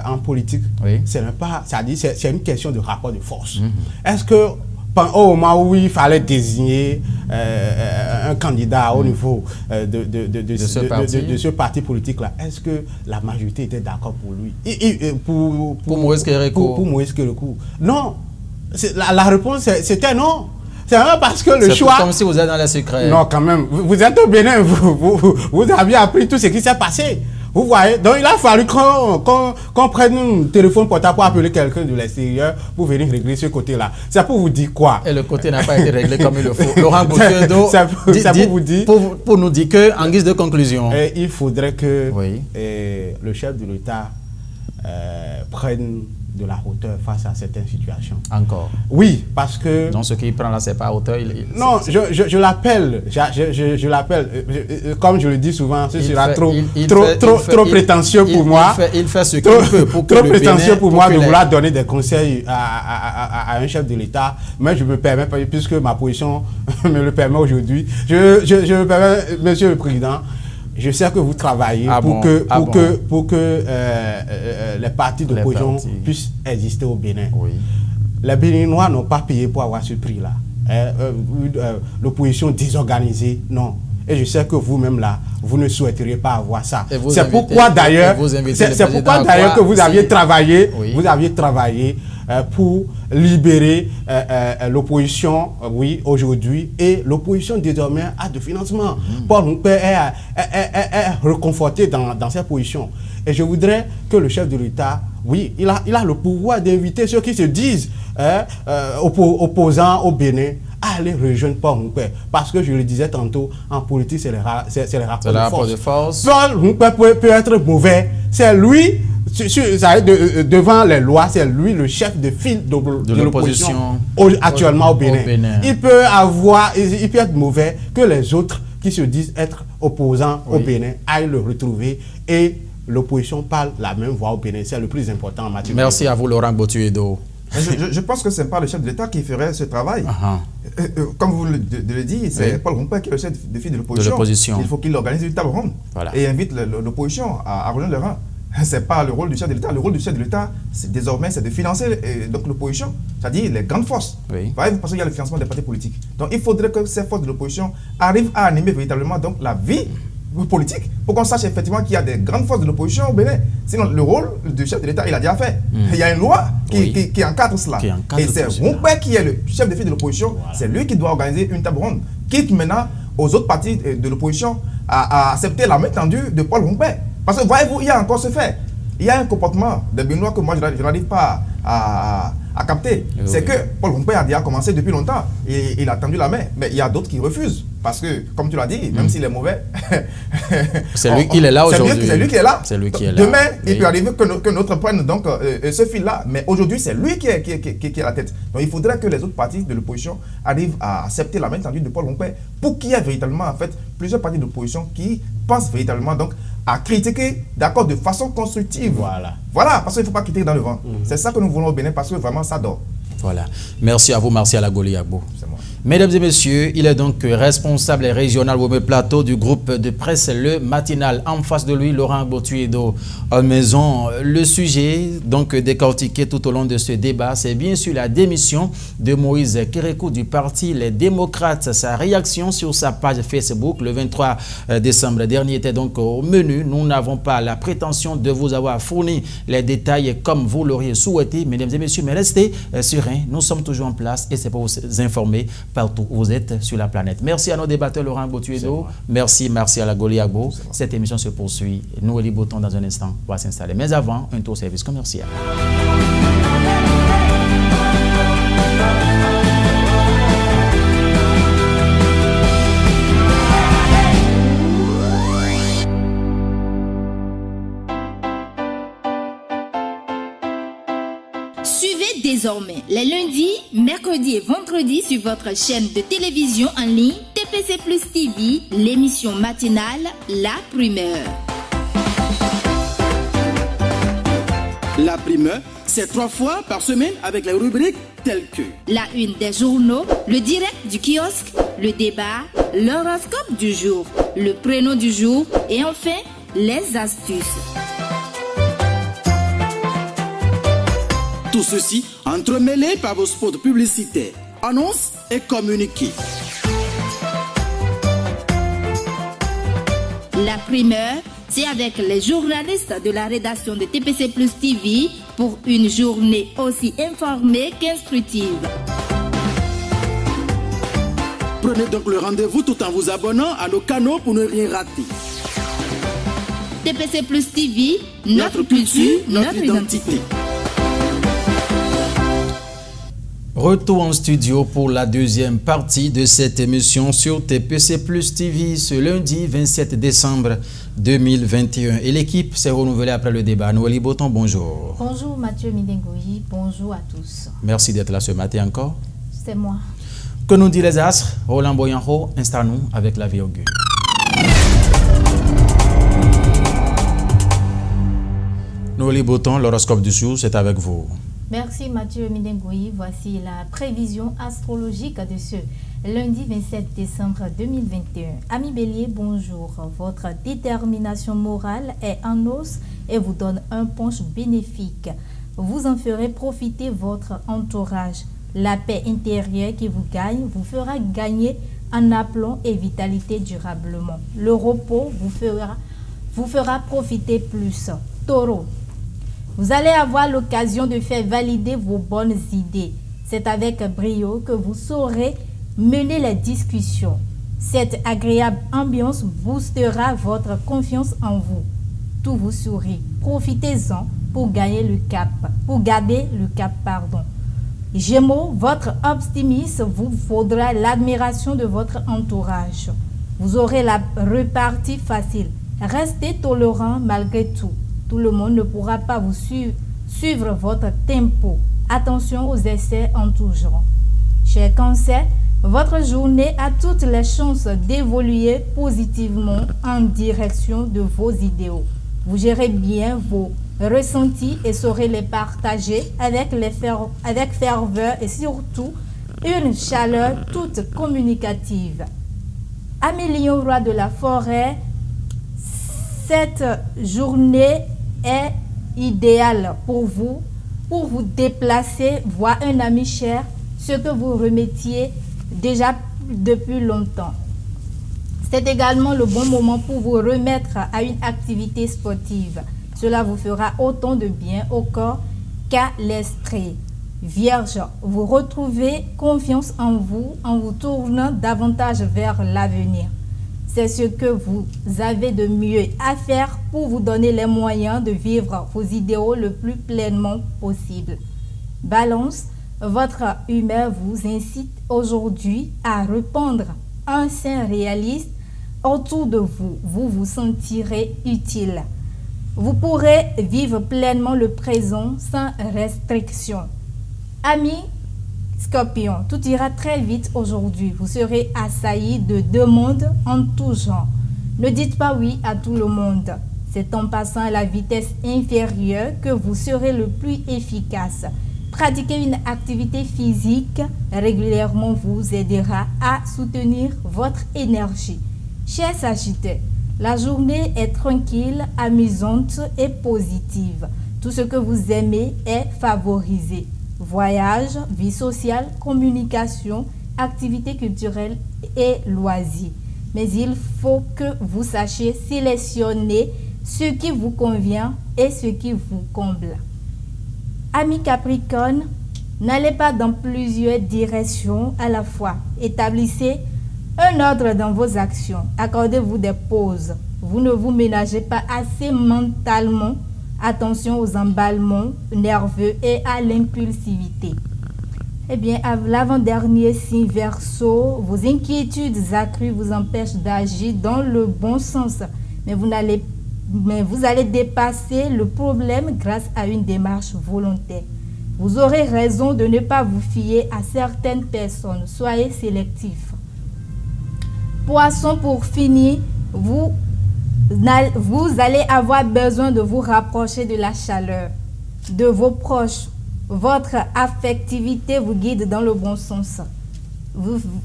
en politique, c'est une question de rapport de force. Est-ce que au moment où il fallait désigner un candidat au niveau de ce parti politique-là, est-ce que la majorité était d'accord pour lui? Pour Moïse Kérékou? Pour Moïse Kérékou. Non. La réponse, c'était non. C'est vraiment parce que le choix... C'est comme si vous êtes dans les secrets. Non, quand même. Vous êtes au Bénin, vous aviez appris tout ce qui s'est passé. Vous voyez? Donc, il a fallu qu'on prenne un téléphone portable pour appeler quelqu'un de l'extérieur pour venir régler ce côté-là. C'est pour vous dire quoi? Et le côté n'a pas été réglé comme il le faut. Laurent Botuedo, pour nous dire que, en guise de conclusion... il faudrait que le chef de l'État prenne de la hauteur face à certaines situations. Encore? Oui, parce que... Donc ce qu'il prend là, c'est pas hauteur? Non, je l'appelle. Je l'appelle. Comme je le dis souvent, ce sera trop prétentieux pour moi. Il fait ce qu'il peut pour que trop prétentieux pour moi de vouloir donner des conseils à un chef de l'État. Mais je me permets, puisque ma position me le permet aujourd'hui, je me permets, Monsieur le Président, je sais que vous travaillez pour que les partis d'opposition puissent exister au Bénin. Oui. Les Béninois n'ont pas payé pour avoir ce prix-là. L'opposition désorganisée, non. Et je sais que vous-même là, vous ne souhaiteriez pas avoir ça. C'est pourquoi d'ailleurs que vous aviez travaillé, pour libérer l'opposition, aujourd'hui, et l'opposition désormais a de financement. Paul Nkpe est reconforté dans cette position. Et je voudrais que le chef de l'État, il a le pouvoir d'inviter ceux qui se disent opposants au Bénin à aller rejoindre Paul Nkpe. Parce que je le disais tantôt, en politique, c'est les rapports de force. Paul Nkpe peut être mauvais. C'est lui, devant les lois, c'est lui le chef de file de l'opposition actuellement au Bénin. Il peut être mauvais, que les autres qui se disent être opposants au Bénin aillent le retrouver et l'opposition parle la même voix au Bénin. C'est le plus important en matière. Merci à vous, Laurent Botuedo. Je pense que ce n'est pas le chef de l'État qui ferait ce travail. Comme vous le dites, c'est Paul Nkpe qui est le chef de file de l'opposition. Il faut qu'il organise une table ronde et invite l'opposition à rejoindre le rang. Ce n'est pas le rôle du chef de l'État. Le rôle du chef de l'État, désormais, c'est de financer l'opposition, c'est-à-dire les grandes forces. Parce qu'il y a le financement des partis politiques. Donc il faudrait que ces forces de l'opposition arrivent à animer véritablement la vie politique pour qu'on sache effectivement qu'il y a des grandes forces de l'opposition au Bénin. Sinon, le rôle du chef de l'État, il a déjà fait. Il y a une loi qui encadre cela. Et c'est Nkpe qui est le chef de file de l'opposition. C'est lui qui doit organiser une table ronde. Quitte maintenant aux autres partis de l'opposition à accepter la main tendue de Paul Nkpe. Parce que voyez-vous, il y a encore ce fait. Il y a un comportement des Béninois que moi je n'arrive pas à capter. C'est que Paul Nkpe a déjà commencé depuis longtemps. Et il a tendu la main. Mais il y a d'autres qui refusent. Parce que, comme tu l'as dit, même s'il est mauvais, c'est lui qui est là aujourd'hui. C'est lui qui est là. C'est lui qui est là. Demain, il peut arriver que notre prenne donc ce fil-là. Mais aujourd'hui, c'est lui qui est à la tête. Donc il faudrait que les autres partis de l'opposition arrivent à accepter la main tendue de Paul Nkpe pour qu'il y ait véritablement en fait plusieurs partis de l'opposition qui pensent véritablement donc à critiquer, d'accord, de façon constructive. Voilà, parce qu'il ne faut pas critiquer dans le vent. C'est ça que nous voulons au Bénin parce que vraiment ça dort. Voilà. Merci à vous, Martial Agoli Agbo. C'est moi. Mesdames et messieurs, il est donc responsable régional au plateau du groupe de presse Le Matinal. En face de lui, Laurent Botuedo en maison. Le sujet donc décortiqué tout au long de ce débat, c'est bien sûr la démission de Moïse Kérékou du parti Les Démocrates. Sa réaction sur sa page Facebook le 23 décembre dernier était donc au menu. Nous n'avons pas la prétention de vous avoir fourni les détails comme vous l'auriez souhaité, mesdames et messieurs, mais restez sereins. Nous sommes toujours en place et c'est pour vous informer partout où vous êtes sur la planète. Merci à nos débatteurs Laurent Botuedo, merci Martial Agoliagbo. Cette émission se poursuit. Nous, Eli Boton, dans un instant, va s'installer. Mais avant, un tour service commercial. Suivez désormais les lundis, mercredis et vendredis sur votre chaîne de télévision en ligne TPC Plus TV, l'émission matinale La Primeur. La Primeur, c'est 3 fois par semaine avec les rubriques telles que la une des journaux, le direct du kiosque, le débat, l'horoscope du jour, le prénom du jour et enfin les astuces. Tout ceci entremêlé par vos spots publicitaires, annonces et communiqués. La Primeur, c'est avec les journalistes de la rédaction de TPC Plus TV pour une journée aussi informée qu'instructive. Prenez donc le rendez-vous tout en vous abonnant à nos canaux pour ne rien rater. TPC Plus TV, notre culture, notre identité. Retour en studio pour la deuxième partie de cette émission sur TPC Plus TV ce lundi 27 décembre 2021. Et l'équipe s'est renouvelée après le débat. Noélie Boton, bonjour. Bonjour Mathieu Midengoyi, bonjour à tous. Merci d'être là ce matin encore. C'est moi. Que nous dit les astres? Roland Boyanho, installe-nous avec la vie augure. Noélie Boton, l'horoscope du jour, c'est avec vous. Merci Mathieu Midengoyi. Voici la prévision astrologique de ce lundi 27 décembre 2021. Amis Bélier, bonjour. Votre détermination morale est en hausse et vous donne un punch bénéfique. Vous en ferez profiter votre entourage. La paix intérieure qui vous gagne vous fera gagner en aplomb et vitalité durablement. Le repos vous fera profiter plus. Taureau. Vous allez avoir l'occasion de faire valider vos bonnes idées. C'est avec brio que vous saurez mener les discussions. Cette agréable ambiance boostera votre confiance en vous. Tout vous sourit. Profitez-en pour garder le cap. Gémeaux, votre optimisme vous vaudra l'admiration de votre entourage. Vous aurez la repartie facile. Restez tolérant malgré tout. Tout le monde ne pourra pas vous suivre votre tempo. Attention aux essais en tout genre. Cher Cancer, votre journée a toutes les chances d'évoluer positivement en direction de vos idéaux. Vous gérez bien vos ressentis et saurez les partager avec ferveur et surtout une chaleur toute communicative. Amis Lion, roi de la forêt, cette journée est idéale pour vous déplacer, voir un ami cher, ce que vous remettiez déjà depuis longtemps. C'est également le bon moment pour vous remettre à une activité sportive. Cela vous fera autant de bien au corps qu'à l'esprit. Vierge, vous retrouvez confiance en vous tournant davantage vers l'avenir. C'est ce que vous avez de mieux à faire pour vous donner les moyens de vivre vos idéaux le plus pleinement possible. Balance, votre humeur vous incite aujourd'hui à répandre un sein réaliste autour de vous. Vous vous sentirez utile. Vous pourrez vivre pleinement le présent sans restriction. Amis Scorpion, tout ira très vite aujourd'hui. Vous serez assailli de demandes en tout genre. Ne dites pas oui à tout le monde. C'est en passant à la vitesse inférieure que vous serez le plus efficace. Pratiquer une activité physique régulièrement vous aidera à soutenir votre énergie. Chers Sagittaires, la journée est tranquille, amusante et positive. Tout ce que vous aimez est favorisé. Voyage, vie sociale, communication, activités culturelles et loisirs. Mais il faut que vous sachiez sélectionner ce qui vous convient et ce qui vous comble. Amis Capricorne, n'allez pas dans plusieurs directions à la fois. Établissez un ordre dans vos actions. Accordez-vous des pauses. Vous ne vous ménagez pas assez mentalement. Attention aux emballements nerveux et à l'impulsivité. Eh bien, à l'avant-dernier signe Verseau, vos inquiétudes accrues vous empêchent d'agir dans le bon sens. Mais vous allez dépasser le problème grâce à une démarche volontaire. Vous aurez raison de ne pas vous fier à certaines personnes. Soyez sélectif. Poisson, pour finir, vous allez avoir besoin de vous rapprocher de la chaleur, de vos proches. Votre affectivité vous guide dans le bon sens.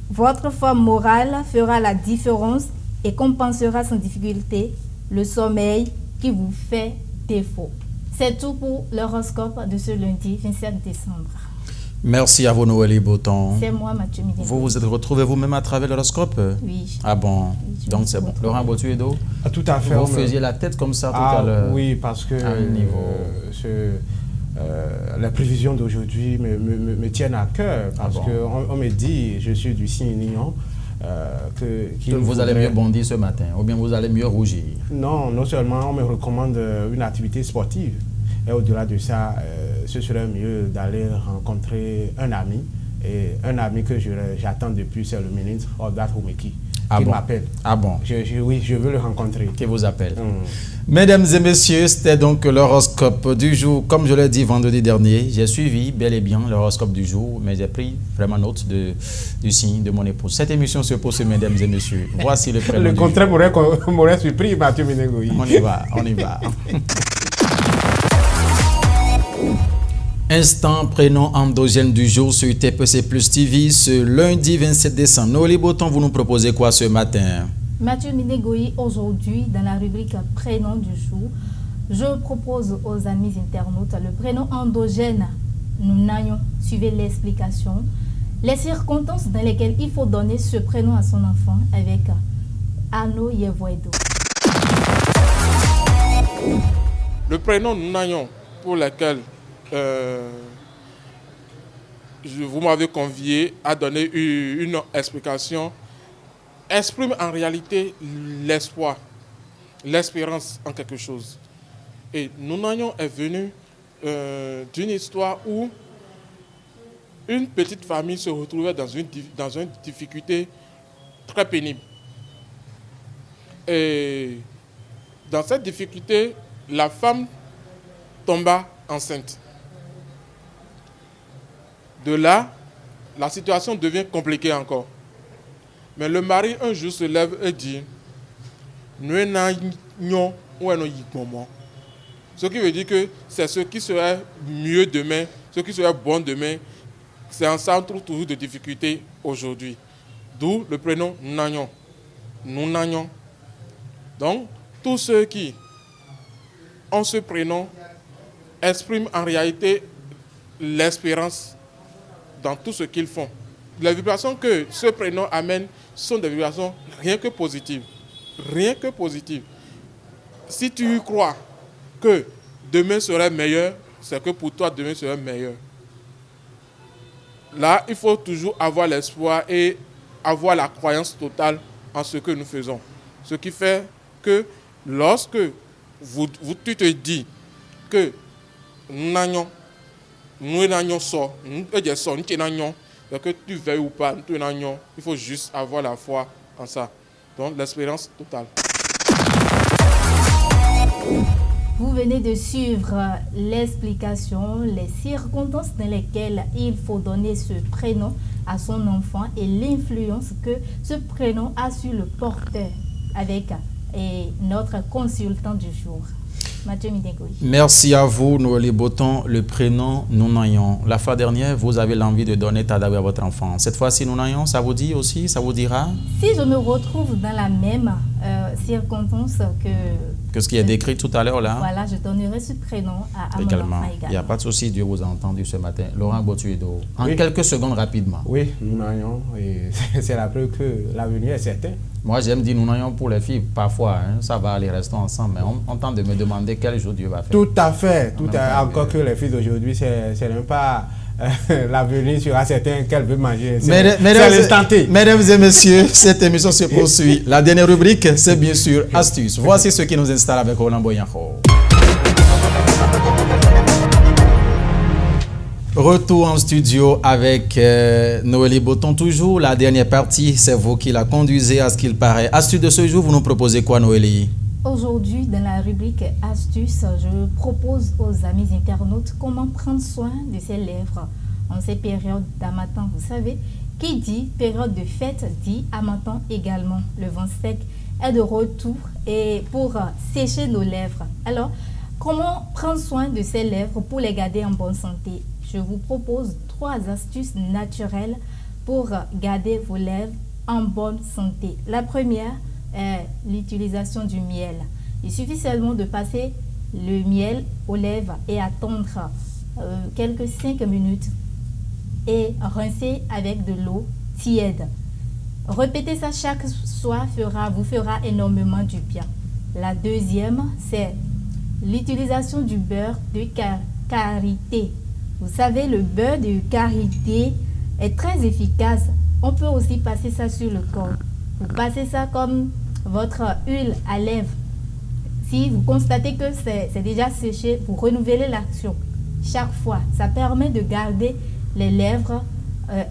Votre forme morale fera la différence et compensera sans difficulté le sommeil qui vous fait défaut. C'est tout pour l'horoscope de ce lundi 27 décembre. Merci à vous, Noélie Boton. C'est moi, Mathieu Midego. Vous vous êtes retrouvé vous-même à travers l'horoscope? Oui. Ah bon, Oui, donc c'est bon. Laurent Botuedo, Tout à fait. vous faisiez la tête comme ça tout à l'heure. Oui, parce que à un niveau. les prévisions d'aujourd'hui me tiennent à cœur. Parce qu'on me dit, je suis du signe Lion, que vous allez mieux bondir ce matin, ou bien vous allez mieux rougir. Non seulement on me recommande une activité sportive, et au-delà de ça, ce serait mieux d'aller rencontrer un ami, et un ami que j'attends depuis, c'est le ministre Odat Oumeki, qui m'appelle. Ah bon? Oui, je veux le rencontrer. Qui vous appelle. Mesdames et messieurs, c'était donc l'horoscope du jour. Comme je l'ai dit vendredi dernier, j'ai suivi bel et bien l'horoscope du jour, mais j'ai pris vraiment note du signe de mon épouse. Cette émission se pose, mesdames et messieurs. Voici le prénom. Le contraire m'aurait surpris, Mathieu Midego. On y va. Instant prénom endogène du jour sur TPC Plus TV ce lundi 27 décembre. Noélie Boton, vous nous proposez quoi ce matin? Mathieu Minegoï, aujourd'hui, dans la rubrique prénom du jour, je propose aux amis internautes le prénom endogène. Nous n'ayons suivi l'explication. Les circonstances dans lesquelles il faut donner ce prénom à son enfant avec Arnaud Yevoedo. Le prénom Nounayon, pour lequel vous m'avez convié à donner une explication, exprime en réalité l'espoir, l'espérance en quelque chose. Et Nounayon est venu d'une histoire où une petite famille se retrouvait dans une difficulté très pénible. Et dans cette difficulté, la femme tomba enceinte. De là, la situation devient compliquée encore. Mais le mari, un jour, se lève et dit ce qui veut dire que c'est ce qui serait mieux demain, ce qui serait bon demain. C'est en ça qu'on trouve toujours des difficultés aujourd'hui. D'où le prénom Nagnon. Nous Nagnon. Donc, tous ceux qui ont ce prénom expriment en réalité l'espérance dans tout ce qu'ils font. Les vibrations que ce prénom amène sont des vibrations rien que positives. Rien que positives. Si tu crois que demain serait meilleur, c'est que pour toi, demain serait meilleur. Là, il faut toujours avoir l'espoir et avoir la croyance totale en ce que nous faisons. Ce qui fait que lorsque tu te dis que que tu veuilles ou pas, il faut juste avoir la foi en ça. Donc l'espérance totale. Vous venez de suivre l'explication, les circonstances dans lesquelles il faut donner ce prénom à son enfant et l'influence que ce prénom a sur le porteur avec notre consultant du jour. Mathieu Midegui. Merci à vous, Noélie Boton. Le prénom Nounayon. La fois dernière, vous avez l'envie de donner Tadawi à votre enfant. Cette fois-ci, Nounayon, ça vous dit aussi? Ça vous dira? Si je me retrouve dans la même circonstance que ce qui est décrit tout à l'heure là. Voilà, je donnerai ce prénom à mon enfant également. Il n'y a pas de souci, Dieu vous a entendu ce matin. Laurent Botuedo, en quelques secondes rapidement. Oui, Nounayon, c'est la preuve que l'avenir est certain. Moi, j'aime dire Nounayon pour les filles, parfois, hein, ça va aller, restons ensemble, mais on tente de me demander quel jour Dieu va faire. Tout à fait, encore que les filles d'aujourd'hui, c'est même pas l'avenir sera certain qu'elle veut manger. C'est l'instant T. Mesdames et messieurs, cette émission se poursuit. La dernière rubrique, c'est bien sûr Astuces. Voici ce qui nous installe avec Roland Boyanjo. Retour en studio avec Noélie Boton. Toujours la dernière partie, c'est vous qui la conduisez à ce qu'il paraît. Astuce de ce jour, vous nous proposez quoi, Noélie? Aujourd'hui, dans la rubrique Astuces, je propose aux amis internautes comment prendre soin de ses lèvres en ces périodes d'harmattan. Vous savez, qui dit période de fête dit harmattan également. Le vent sec est de retour et pour sécher nos lèvres. Alors, comment prendre soin de ses lèvres pour les garder en bonne santé? Je vous propose 3 astuces naturelles pour garder vos lèvres en bonne santé. La première est l'utilisation du miel. Il suffit seulement de passer le miel aux lèvres et attendre quelques 5 minutes et rincer avec de l'eau tiède. Répéter ça chaque soir vous fera énormément du bien. La deuxième, c'est l'utilisation du beurre de karité. Vous savez, le beurre de karité est très efficace. On peut aussi passer ça sur le corps. Vous passez ça comme votre huile à lèvres. Si vous constatez que c'est déjà séché, vous renouvelez l'action chaque fois. Ça permet de garder les lèvres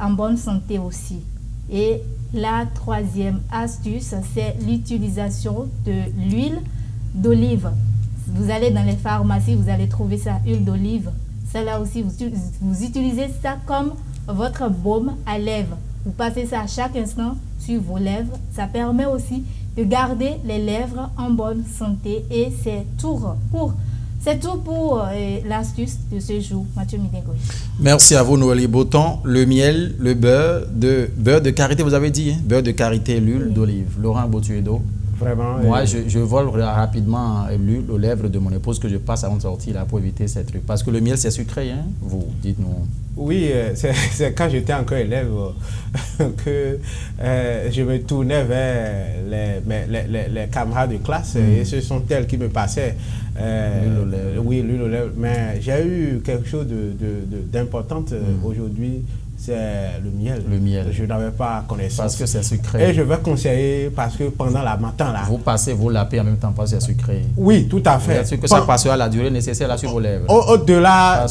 en bonne santé aussi. Et la troisième astuce, c'est l'utilisation de l'huile d'olive. Vous allez dans les pharmacies, vous allez trouver ça, huile d'olive. Celle-là aussi, vous utilisez ça comme votre baume à lèvres. Vous passez ça à chaque instant sur vos lèvres. Ça permet aussi de garder les lèvres en bonne santé. Et c'est tout pour l'astuce de ce jour. Mathieu Midegui. Merci à vous, Noélie Boton. Le miel, le beurre de karité, vous avez dit, hein? Beurre de karité, l'huile d'olive. Laurent Botuedo. Vraiment. Moi, je vole rapidement l'huile aux lèvres de mon épouse que je passe avant de sortir là pour éviter ces trucs. Parce que le miel, c'est sucré, hein? Vous, dites-nous. Oui, c'est quand j'étais encore élève que je me tournais vers les camarades de classe et ce sont elles qui me passaient l'huile aux lèvres. Mais j'ai eu quelque chose d'important aujourd'hui. C'est le miel. Le miel. Je n'avais pas connaissance. Parce que c'est sucré. Et je vais conseiller parce que pendant l'harmattan là. Vous passez, vous lapez en même temps parce que c'est sucré. Oui, tout à fait. Vous êtes sûr que ça passera la durée nécessaire là sur vos lèvres. Au-delà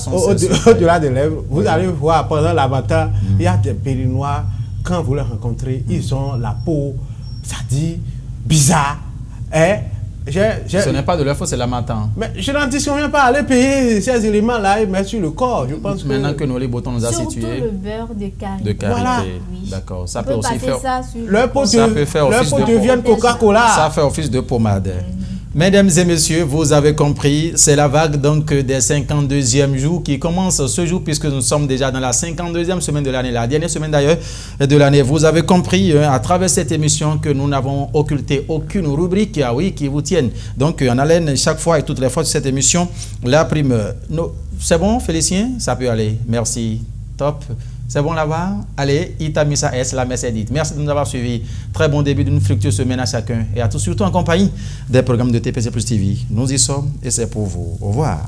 des lèvres, vous allez voir pendant l'harmattan, il y a des Périnois, quand vous les rencontrez, ils ont la peau, ça dit, bizarre. Ce n'est pas de leur faute, c'est l'harmattan. Mais je n'en disconviens pas. Aller payer ces éléments-là et mettre sur le corps. Je pense maintenant que Noélie Boton nous a situé. Surtout le beurre de karité. De karité. Voilà. D'accord. Ça peut aussi faire. Leur peau devient Coca-Cola. Ça fait office de pommade. Mesdames et messieurs, vous avez compris, c'est la vague donc des 52e jours qui commence ce jour puisque nous sommes déjà dans la 52e semaine de l'année, la dernière semaine d'ailleurs de l'année. Vous avez compris à travers cette émission que nous n'avons occulté aucune rubrique qui vous tienne donc en haleine chaque fois et toutes les fois de cette émission. La primeur. C'est bon, Félicien? Ça peut aller. Merci. Top. C'est bon là-bas? Allez, Itamisa S, la messe est dite. Merci de nous avoir suivis. Très bon début d'une fructueuse semaine à chacun et à tous, surtout en compagnie des programmes de TPC Plus TV. Nous y sommes et c'est pour vous. Au revoir.